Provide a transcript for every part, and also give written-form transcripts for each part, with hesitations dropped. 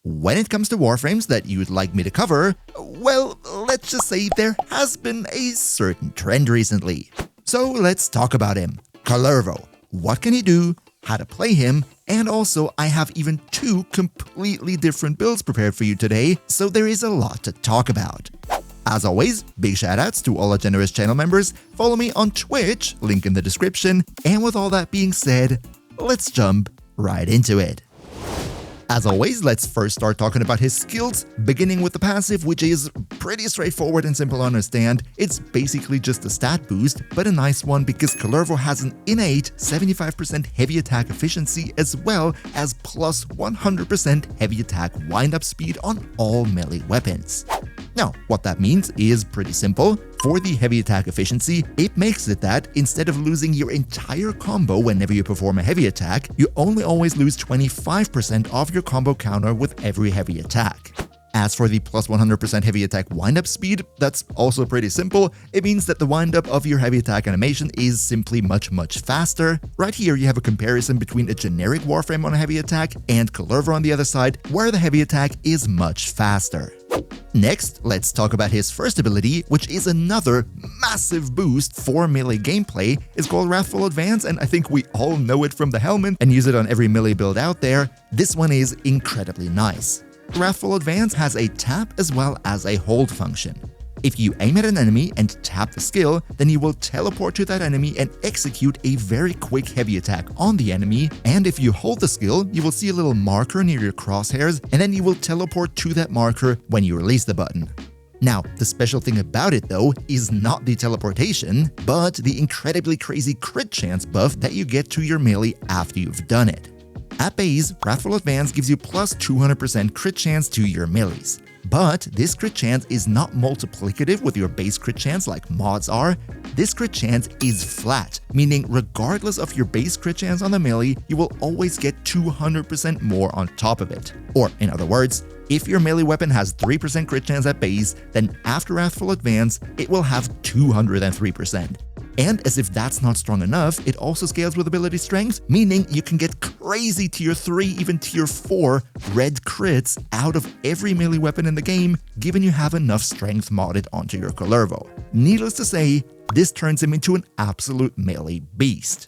When it comes to Warframes that you'd like me to cover, well, let's just say there has been a certain trend recently. So let's talk about him. Kullervo. What can he do, how to play him, and also I have even 2 completely different builds prepared for you today, so there is a lot to talk about. As always, big shoutouts to all our generous channel members. Follow me on Twitch, link in the description, and with all that being said, let's jump right into it. As always, let's first start talking about his skills, beginning with the passive, which is pretty straightforward and simple to understand. It's basically just a stat boost, but a nice one because Kullervo has an innate 75% heavy attack efficiency as well as plus 100% heavy attack wind-up speed on all melee weapons. Now, what that means is pretty simple. For the heavy attack efficiency, it makes it that instead of losing your entire combo whenever you perform a heavy attack, you only always lose 25% of your combo counter with every heavy attack. As for the plus 100% heavy attack wind-up speed, that's also pretty simple. It means that the wind-up of your heavy attack animation is simply much faster. Right here you have a comparison between a generic Warframe on a heavy attack and Kullervo on the other side, where the heavy attack is much faster. Next, let's talk about his first ability, which is another massive boost for melee gameplay. It's called Wrathful Advance, and I think we all know it from the helmet and use it on every melee build out there. This one is incredibly nice. Wrathful Advance has a tap as well as a hold function. If you aim at an enemy and tap the skill, then you will teleport to that enemy and execute a very quick heavy attack on the enemy, and if you hold the skill, you will see a little marker near your crosshairs, and then you will teleport to that marker when you release the button. Now, the special thing about it though is not the teleportation, but the incredibly crazy crit chance buff that you get to your melee after you've done it. At base, Wrathful Advance gives you plus 200% crit chance to your melees. But this crit chance is not multiplicative with your base crit chance like mods are. This crit chance is flat, meaning regardless of your base crit chance on the melee, you will always get 200% more on top of it. Or in other words, if your melee weapon has 3% crit chance at base, then after Wrathful Advance, it will have 203%. And as if that's not strong enough, it also scales with ability strength, meaning you can get crazy tier 3, even tier 4 red crits out of every melee weapon in the game, given you have enough strength modded onto your Kullervo. Needless to say, this turns him into an absolute melee beast.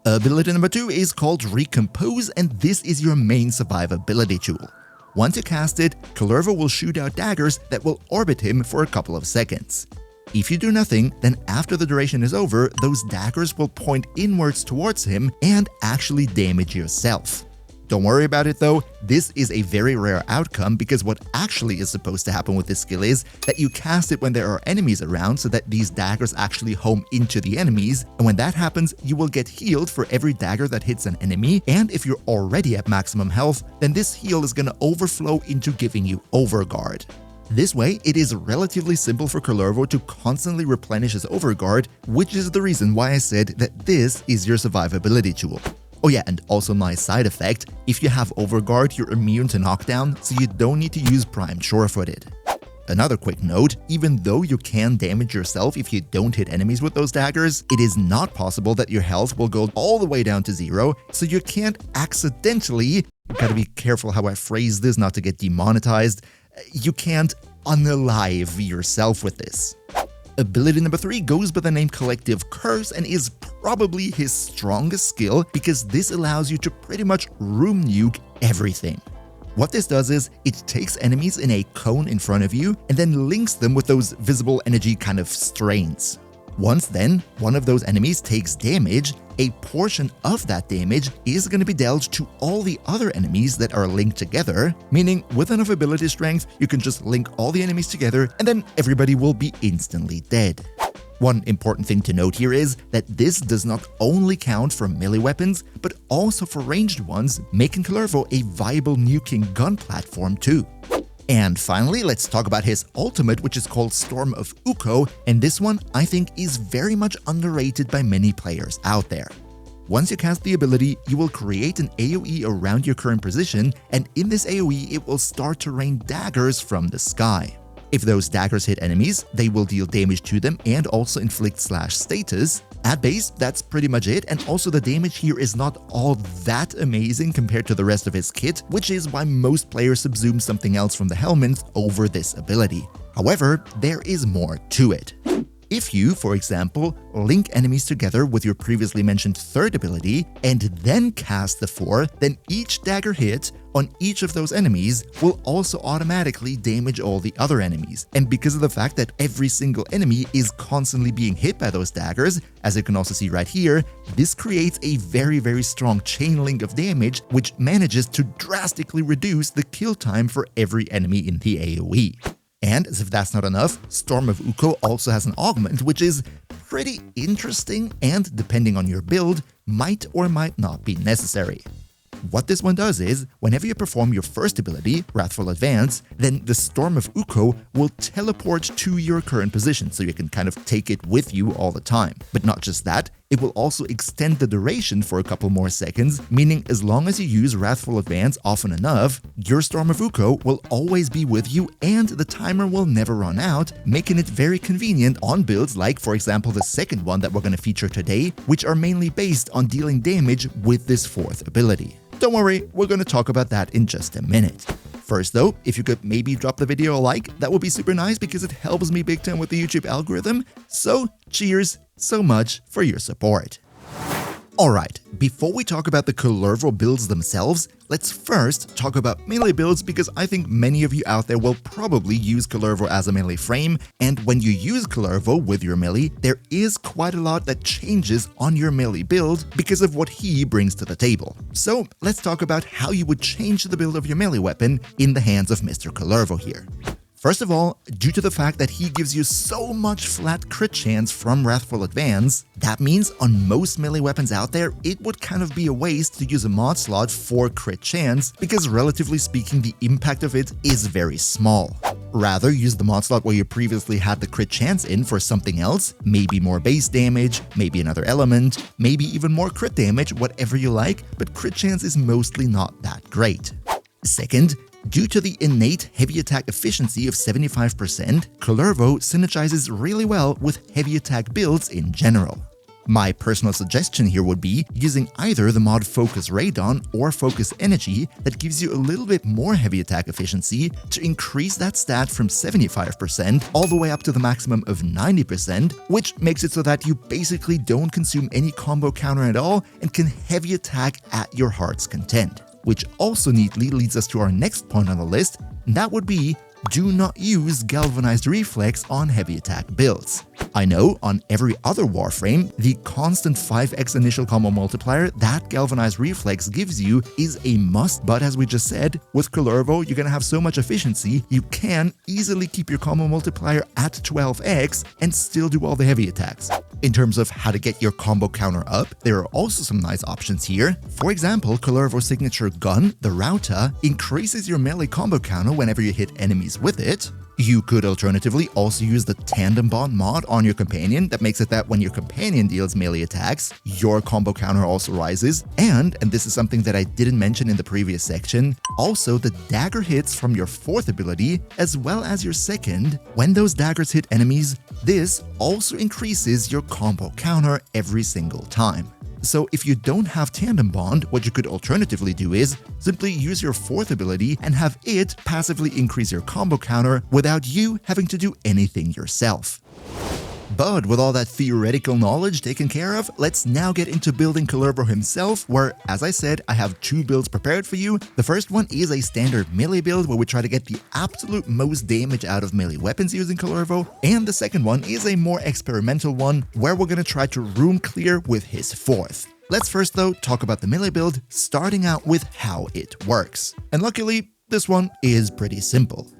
Ability number 2 is called Recompose, and this is your main survivability tool. Once you cast it, Kullervo will shoot out daggers that will orbit him for a couple of seconds. If you do nothing, then after the duration is over, those daggers will point inwards towards him and actually damage yourself. Don't worry about it though, this is a very rare outcome because what actually is supposed to happen with this skill is that you cast it when there are enemies around so that these daggers actually home into the enemies, and when that happens, you will get healed for every dagger that hits an enemy, and if you're already at maximum health, then this heal is gonna overflow into giving you overguard. This way, it is relatively simple for Kullervo to constantly replenish his overguard, which is the reason why I said that this is your survivability tool. Oh yeah, and also nice side effect, if you have overguard, you're immune to knockdown, so you don't need to use primed sure-footed. Another quick note, even though you can damage yourself if you don't hit enemies with those daggers, it is not possible that your health will go all the way down to 0, so you can't accidentally, gotta be careful how I phrase this not to get demonetized, you can't unalive yourself with this. Ability number 3 goes by the name Collective Curse and is probably his strongest skill because this allows you to pretty much room nuke everything. What this does is, it takes enemies in a cone in front of you and then links them with those visible energy kind of strains. Once then, one of those enemies takes damage, a portion of that damage is going to be dealt to all the other enemies that are linked together, meaning with enough ability strength, you can just link all the enemies together and then everybody will be instantly dead. One important thing to note here is that this does not only count for melee weapons, but also for ranged ones, making Kullervo a viable nuking gun platform too. And finally, let's talk about his ultimate, which is called Storm of Ukko, and this one I think is very much underrated by many players out there. Once you cast the ability, you will create an AoE around your current position, and in this AoE it will start to rain daggers from the sky. If those daggers hit enemies, they will deal damage to them and also inflict slash status, At base, that's pretty much it, and also the damage here is not all that amazing compared to the rest of his kit, which is why most players subsume something else from the helmet over this ability. However, there is more to it. If you, for example, link enemies together with your previously mentioned third ability and then cast the 4, then each dagger hit on each of those enemies will also automatically damage all the other enemies. And because of the fact that every single enemy is constantly being hit by those daggers, as you can also see right here, this creates a very strong chain link of damage which manages to drastically reduce the kill time for every enemy in the AoE. And as if that's not enough, Storm of Ukko also has an augment which is pretty interesting and, depending on your build, might or might not be necessary. What this one does is, whenever you perform your first ability, Wrathful Advance, then the Storm of Ukko will teleport to your current position, so you can kind of take it with you all the time. But not just that, it will also extend the duration for a couple more seconds, meaning as long as you use Wrathful Advance often enough, your Storm of Ukko will always be with you and the timer will never run out, making it very convenient on builds like, for example, the second one that we're going to feature today, which are mainly based on dealing damage with this fourth ability. Don't worry, we're going to talk about that in just a minute. First though, if you could maybe drop the video a like, that would be super nice because it helps me big time with the YouTube algorithm. So cheers so much for your support. Alright, before we talk about the Kullervo builds themselves, let's first talk about melee builds because I think many of you out there will probably use Kullervo as a melee frame, and when you use Kullervo with your melee, there is quite a lot that changes on your melee build because of what he brings to the table. So let's talk about how you would change the build of your melee weapon in the hands of Mr. Kullervo here. First of all, due to the fact that he gives you so much flat crit chance from Wrathful Advance, that means on most melee weapons out there, it would kind of be a waste to use a mod slot for crit chance, because relatively speaking, the impact of it is very small. Rather, use the mod slot where you previously had the crit chance in for something else, maybe more base damage, maybe another element, maybe even more crit damage, whatever you like, but crit chance is mostly not that great. Second, due to the innate heavy attack efficiency of 75%, Kullervo synergizes really well with heavy attack builds in general. My personal suggestion here would be using either the mod Focus Radon or Focus Energy that gives you a little bit more heavy attack efficiency to increase that stat from 75% all the way up to the maximum of 90%, which makes it so that you basically don't consume any combo counter at all and can heavy attack at your heart's content. Which also neatly leads us to our next point on the list, and that would be do not use Galvanized Reflex on heavy attack builds. I know on every other Warframe, the constant 5x initial combo multiplier that Galvanized Reflex gives you is a must, but as we just said, with Kullervo, you're gonna have so much efficiency, you can easily keep your combo multiplier at 12x and still do all the heavy attacks. In terms of how to get your combo counter up, there are also some nice options here. For example, Kullervo's signature gun, the Rauta, increases your melee combo counter whenever you hit enemies with it. You could alternatively also use the Tandem Bond mod on your companion that makes it that when your companion deals melee attacks, your combo counter also rises. And this is something that I didn't mention in the previous section, also the dagger hits from your fourth ability as well as your second, when those daggers hit enemies, this also increases your combo counter every single time. So if you don't have Tandem Bond, what you could alternatively do is simply use your fourth ability and have it passively increase your combo counter without you having to do anything yourself. But with all that theoretical knowledge taken care of, let's now get into building Kullervo himself, where, as I said, I have two builds prepared for you. The first one is a standard melee build where we try to get the absolute most damage out of melee weapons using Kullervo, and the second one is a more experimental one where we're gonna try to room clear with his fourth. Let's first though talk about the melee build, starting out with how it works. And luckily, this one is pretty simple.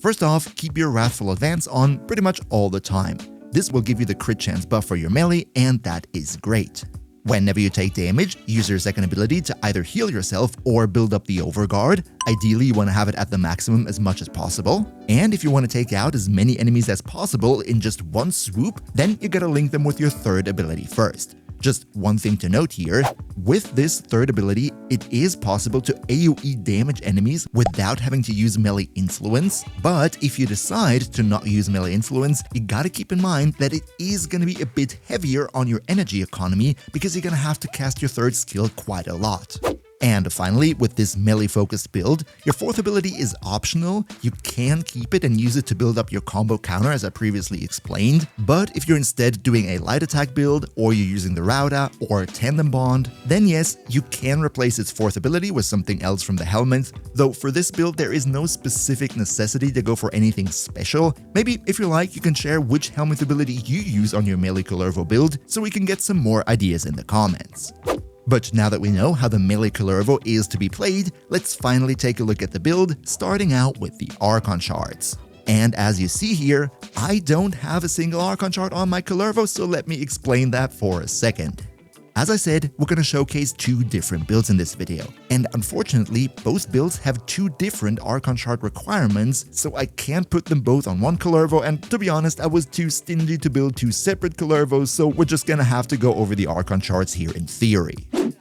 First off, keep your Wrathful Advance on pretty much all the time. This will give you the crit chance buff for your melee, and that is great. Whenever you take damage, use your second ability to either heal yourself or build up the overguard. Ideally, you want to have it at the maximum as much as possible. And if you want to take out as many enemies as possible in just one swoop, then you gotta link them with your third ability first. Just one thing to note here, with this third ability, it is possible to AoE damage enemies without having to use melee influence, but if you decide to not use melee influence, you gotta keep in mind that it is gonna be a bit heavier on your energy economy because you're gonna have to cast your third skill quite a lot. And finally, with this melee-focused build, your fourth ability is optional. You can keep it and use it to build up your combo counter as I previously explained, but if you're instead doing a light attack build, or you're using the Rauda or Tandem Bond, then yes, you can replace its fourth ability with something else from the helmet, though for this build there is no specific necessity to go for anything special. Maybe if you like, you can share which helmet ability you use on your melee Kullervo build so we can get some more ideas in the comments. But now that we know how the melee Kullervo is to be played, let's finally take a look at the build, starting out with the Archon shards. And as you see here, I don't have a single Archon shard on my Kullervo, so let me explain that for a second. As I said, we're gonna showcase two different builds in this video, and unfortunately, both builds have two different Archon shard requirements, so I can't put them both on one Kullervo, and to be honest, I was too stingy to build two separate Kullervos, so we're just gonna have to go over the Archon shards here in theory.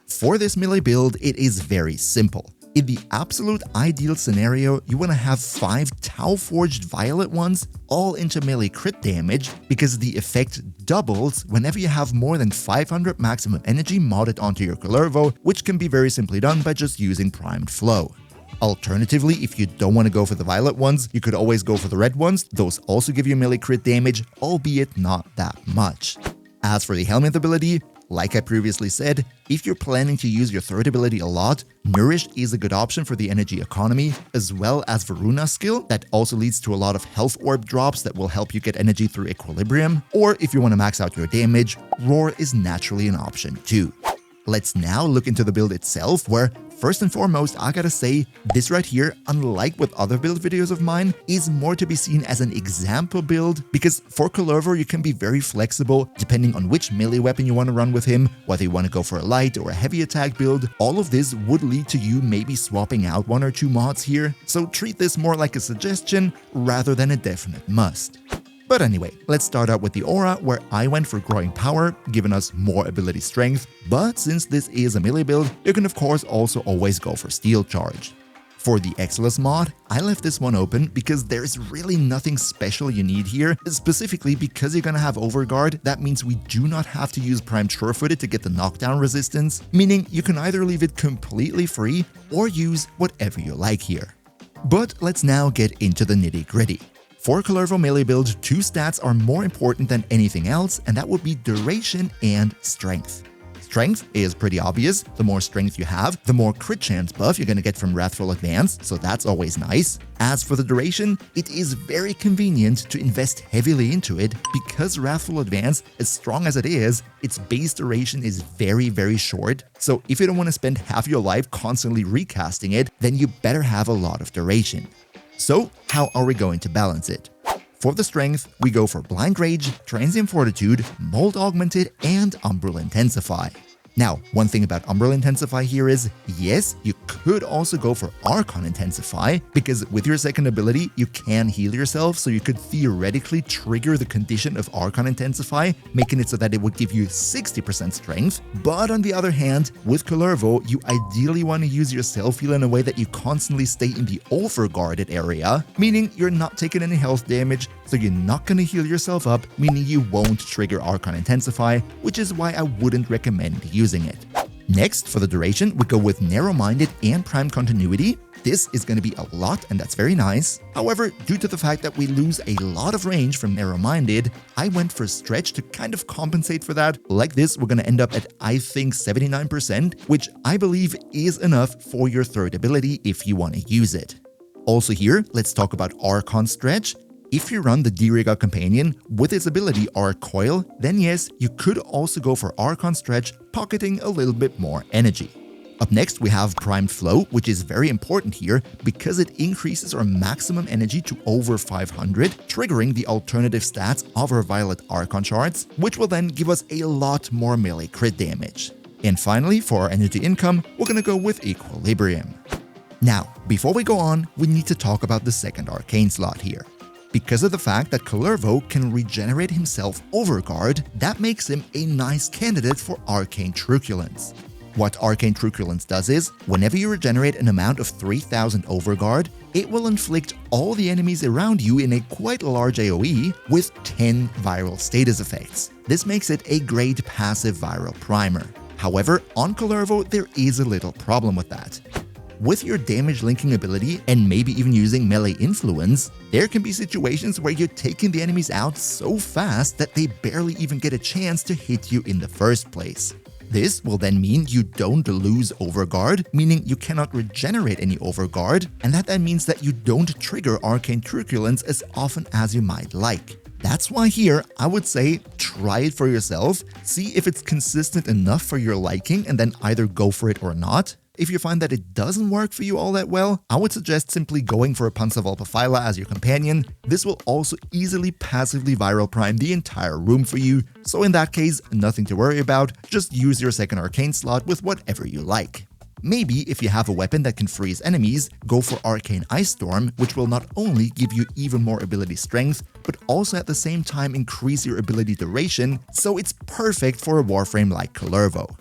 For this melee build, it is very simple. In the absolute ideal scenario, you want to have 5 Tau-forged violet ones all into melee crit damage because the effect doubles whenever you have more than 500 maximum energy modded onto your Kullervo, which can be very simply done by just using primed flow. Alternatively, if you don't want to go for the violet ones, you could always go for the red ones. Those also give you melee crit damage, albeit not that much. As for the helmet ability, like I previously said, if you're planning to use your third ability a lot, Nourished is a good option for the energy economy, as well as Varuna's skill that also leads to a lot of health orb drops that will help you get energy through equilibrium, or if you want to max out your damage, Roar is naturally an option too. Let's now look into the build itself, where first and foremost, I gotta say, this right here, unlike with other build videos of mine, is more to be seen as an example build, because for Kullervo you can be very flexible depending on which melee weapon you want to run with him, whether you want to go for a light or a heavy attack build. All of this would lead to you maybe swapping out one or two mods here, so treat this more like a suggestion rather than a definite must. But anyway, let's start out with the aura, where I went for growing power, giving us more ability strength, but since this is a melee build, you can of course also always go for steel charge. For the Excellus mod, I left this one open because there's really nothing special you need here, specifically because you're gonna have Overguard. That means we do not have to use primed sure-footed to get the knockdown resistance, meaning you can either leave it completely free or use whatever you like here. But let's now get into the nitty-gritty. For Kullervo melee build, two stats are more important than anything else, and that would be duration and strength. Strength is pretty obvious. The more strength you have, the more crit chance buff you're gonna get from Wrathful Advance, so that's always nice. As for the duration, it is very convenient to invest heavily into it because Wrathful Advance, as strong as it is, its base duration is very short, so if you don't want to spend half your life constantly recasting it, then you better have a lot of duration. So, how are we going to balance it? For the strength, we go for Blind Rage, Transient Fortitude, Mold Augmented, and Umbral Intensify. Now, one thing about Umbral Intensify here is, yes, you could also go for Archon Intensify, because with your second ability, you can heal yourself, so you could theoretically trigger the condition of Archon Intensify, making it so that it would give you 60% strength. But on the other hand, with Kullervo, you ideally want to use your self-heal in a way that you constantly stay in the overguarded area, meaning you're not taking any health damage, so you're not going to heal yourself up, meaning you won't trigger Archon Intensify, which is why I wouldn't recommend using it. Next, for the duration, we go with Narrow-Minded and Prime Continuity. This is going to be a lot, and that's very nice. However, due to the fact that we lose a lot of range from Narrow-Minded, I went for Stretch to kind of compensate for that. Like this, we're going to end up at, I think, 79%, which I believe is enough for your third ability if you want to use it. Also here, let's talk about Archon Stretch. If you run the Diriga Companion with its ability Arc Coil, then yes, you could also go for Archon Stretch, pocketing a little bit more energy. Up next, we have Primed Flow, which is very important here because it increases our maximum energy to over 500, triggering the alternative stats of our Violet Archon shards, which will then give us a lot more melee crit damage. And finally, for our energy income, we're gonna go with Equilibrium. Now, before we go on, we need to talk about the second arcane slot here. Because of the fact that Kullervo can regenerate himself overguard, that makes him a nice candidate for Arcane Truculence. What Arcane Truculence does is, whenever you regenerate an amount of 3000 overguard, it will inflict all the enemies around you in a quite large AoE with 10 viral status effects. This makes it a great passive viral primer. However, on Kullervo, there is a little problem with that. With your damage linking ability and maybe even using melee influence, there can be situations where you're taking the enemies out so fast that they barely even get a chance to hit you in the first place. This will then mean you don't lose overguard, meaning you cannot regenerate any overguard, and that means that you don't trigger Arcane Truculence as often as you might like. That's why here, I would say try it for yourself, see if it's consistent enough for your liking, and then either go for it or not. If you find that it doesn't work for you all that well, I would suggest simply going for a Panzervalpaphyla as your companion. This will also easily passively viral prime the entire room for you, so in that case, nothing to worry about, just use your second arcane slot with whatever you like. Maybe if you have a weapon that can freeze enemies, go for Arcane Ice Storm, which will not only give you even more ability strength, but also at the same time increase your ability duration, so it's perfect for a Warframe like Kullervo.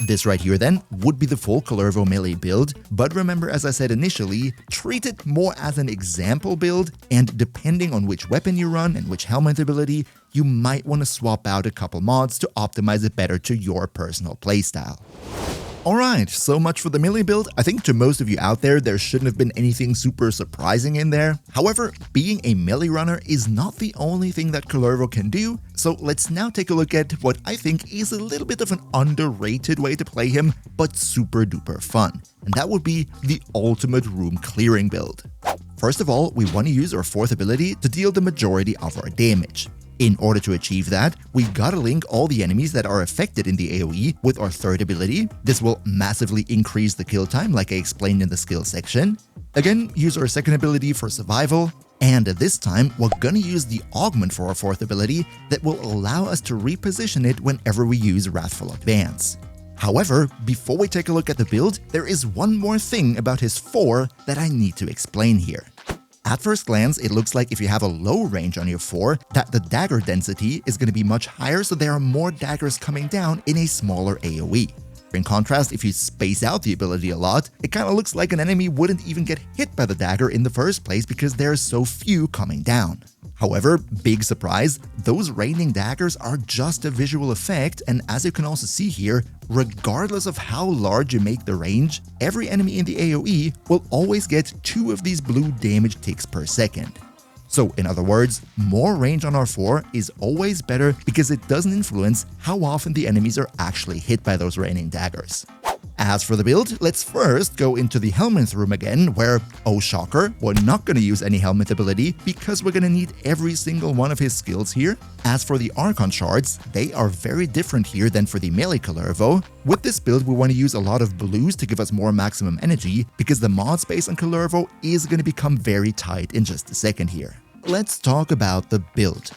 This right here then would be the full Kullervo melee build, but remember, as I said initially, treat it more as an example build, and depending on which weapon you run and which helmet ability, you might want to swap out a couple mods to optimize it better to your personal playstyle. Alright, so much for the melee build. I think to most of you out there shouldn't have been anything super surprising in there. However, being a melee runner is not the only thing that Kullervo can do, so let's now take a look at what I think is a little bit of an underrated way to play him, but super duper fun. And that would be the ultimate room clearing build. First of all, we want to use our fourth ability to deal the majority of our damage. In order to achieve that, we gotta link all the enemies that are affected in the AoE with our third ability. This will massively increase the kill time like I explained in the skill section. Again, use our second ability for survival. And this time, we're gonna use the augment for our fourth ability that will allow us to reposition it whenever we use Wrathful Advance. However, before we take a look at the build, there is one more thing about his 4 that I need to explain here. At first glance, it looks like if you have a low range on your 4, that the dagger density is going to be much higher, so there are more daggers coming down in a smaller AoE. In contrast, if you space out the ability a lot, it kind of looks like an enemy wouldn't even get hit by the dagger in the first place because there are so few coming down. However, big surprise, those raining daggers are just a visual effect, and as you can also see here, regardless of how large you make the range, every enemy in the AoE will always get 2 of these blue damage ticks per second. So in other words, more range on our 4 is always better because it doesn't influence how often the enemies are actually hit by those raining daggers. As for the build, let's first go into the helmet room again, where, oh shocker, we're not going to use any helmet ability because we're going to need every single one of his skills here. As for the Archon shards, they are very different here than for the melee Kullervo. With this build, we want to use a lot of blues to give us more maximum energy because the mod space on Kullervo is going to become very tight in just a second here. Let's talk about the build.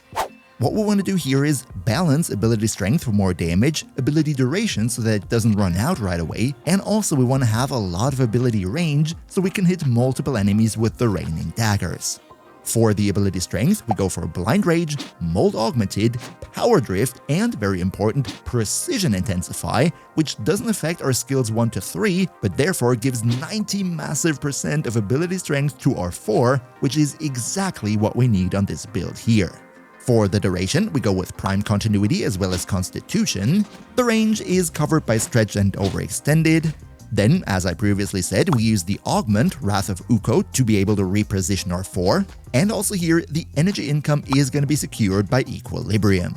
What we want to do here is balance ability strength for more damage, ability duration so that it doesn't run out right away, and also we want to have a lot of ability range so we can hit multiple enemies with the raining daggers. For the ability strength, we go for Blind Rage, Mold Augmented, Power Drift, and very important, Precision Intensify, which doesn't affect our skills 1 to 3, but therefore gives 90 massive % of ability strength to our 4, which is exactly what we need on this build here. For the duration, we go with Prime Continuity as well as Constitution. The range is covered by Stretch and Overextended. Then, as I previously said, we use the Augment, Wrath of Ukko, to be able to reposition our 4. And also here, the energy income is going to be secured by Equilibrium.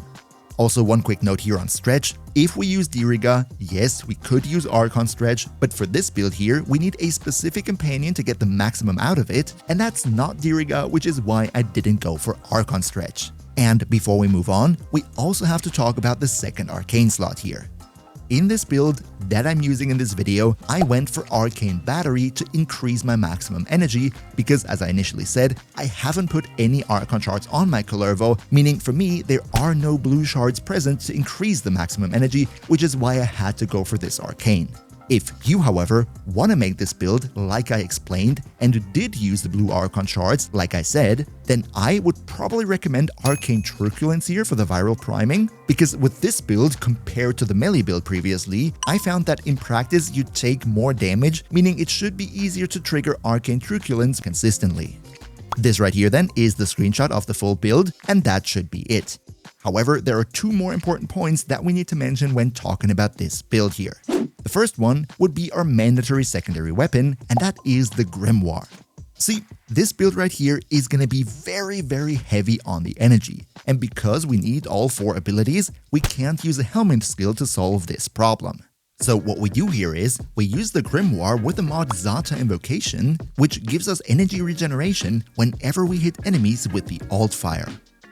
Also, one quick note here on Stretch. If we use Diriga, yes, we could use Archon Stretch, but for this build here, we need a specific companion to get the maximum out of it, and that's not Diriga, which is why I didn't go for Archon Stretch. And before we move on, we also have to talk about the second arcane slot here. In this build that I'm using in this video, I went for Arcane Battery to increase my maximum energy because, as I initially said, I haven't put any Archon shards on my Kullervo, meaning for me there are no blue shards present to increase the maximum energy, which is why I had to go for this arcane. If you, however, want to make this build like I explained and did use the blue Archon shards like I said, then I would probably recommend Arcane Truculence here for the viral priming, because with this build compared to the melee build previously, I found that in practice you take more damage, meaning it should be easier to trigger Arcane Truculence consistently. This right here then is the screenshot of the full build, and that should be it. However, there are two more important points that we need to mention when talking about this build here. The first one would be our mandatory secondary weapon, and that is the Grimoire. See, this build right here is going to be very heavy on the energy, and because we need all 4 abilities, we can't use a helmet skill to solve this problem. So what we do here is, we use the Grimoire with the mod Zata Invocation, which gives us energy regeneration whenever we hit enemies with the alt fire.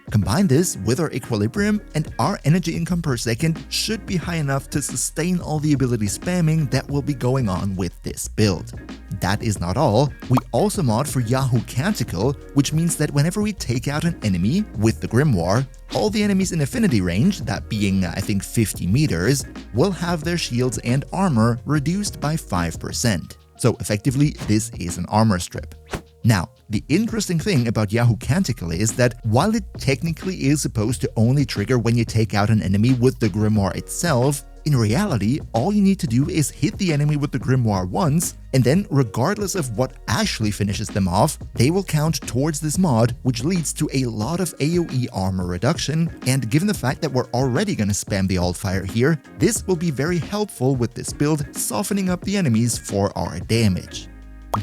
Combine this with our equilibrium and our energy income per second should be high enough to sustain all the ability spamming that will be going on with this build. That is not all, we also mod for Yahoo Canticle, which means that whenever we take out an enemy with the Grimoire, all the enemies in affinity range, that being I think 50 meters, will have their shields and armor reduced by 5%. So effectively, this is an armor strip. Now, the interesting thing about Yahoo Canticle is that while it technically is supposed to only trigger when you take out an enemy with the Grimoire itself, in reality, all you need to do is hit the enemy with the Grimoire once, and then regardless of what actually finishes them off, they will count towards this mod, which leads to a lot of AoE armor reduction, and given the fact that we're already gonna spam the alt fire here, this will be very helpful with this build, softening up the enemies for our damage.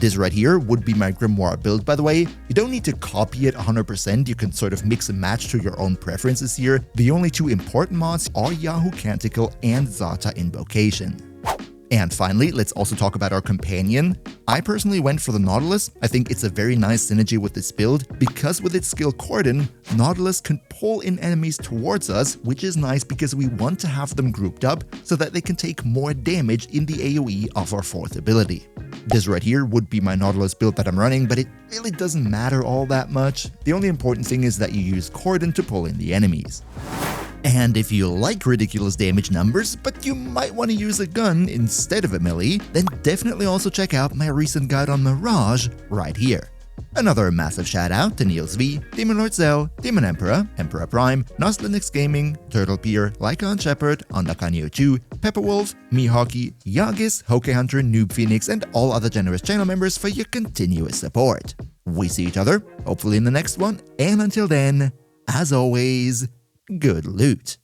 This right here would be my Grimoire build, by the way. You don't need to copy it 100%, you can sort of mix and match to your own preferences here. The only 2 important mods are Yahoo Canticle and Zata Invocation. And finally, let's also talk about our companion. I personally went for the Nautilus. I think it's a very nice synergy with this build, because with its skill Cordon, Nautilus can pull in enemies towards us, which is nice because we want to have them grouped up so that they can take more damage in the AoE of our 4th ability. This right here would be my Nautilus build that I'm running, but it really doesn't matter all that much. The only important thing is that you use Cordon to pull in the enemies. And if you like ridiculous damage numbers, but you might want to use a gun instead of a melee, then definitely also check out my recent guide on Mirage right here. Another massive shout out to Niels V, Demon Lord Zell, Demon Emperor, Emperor Prime, Nostlinux Gaming, Turtle Pier, Lycon Shepherd, Andakanyo Chu, Pepperwolf, Mihawky, Yagis, Hoke Hunter, Noob Phoenix, and all other generous channel members for your continuous support. We see each other, hopefully in the next one, and until then, as always, good loot.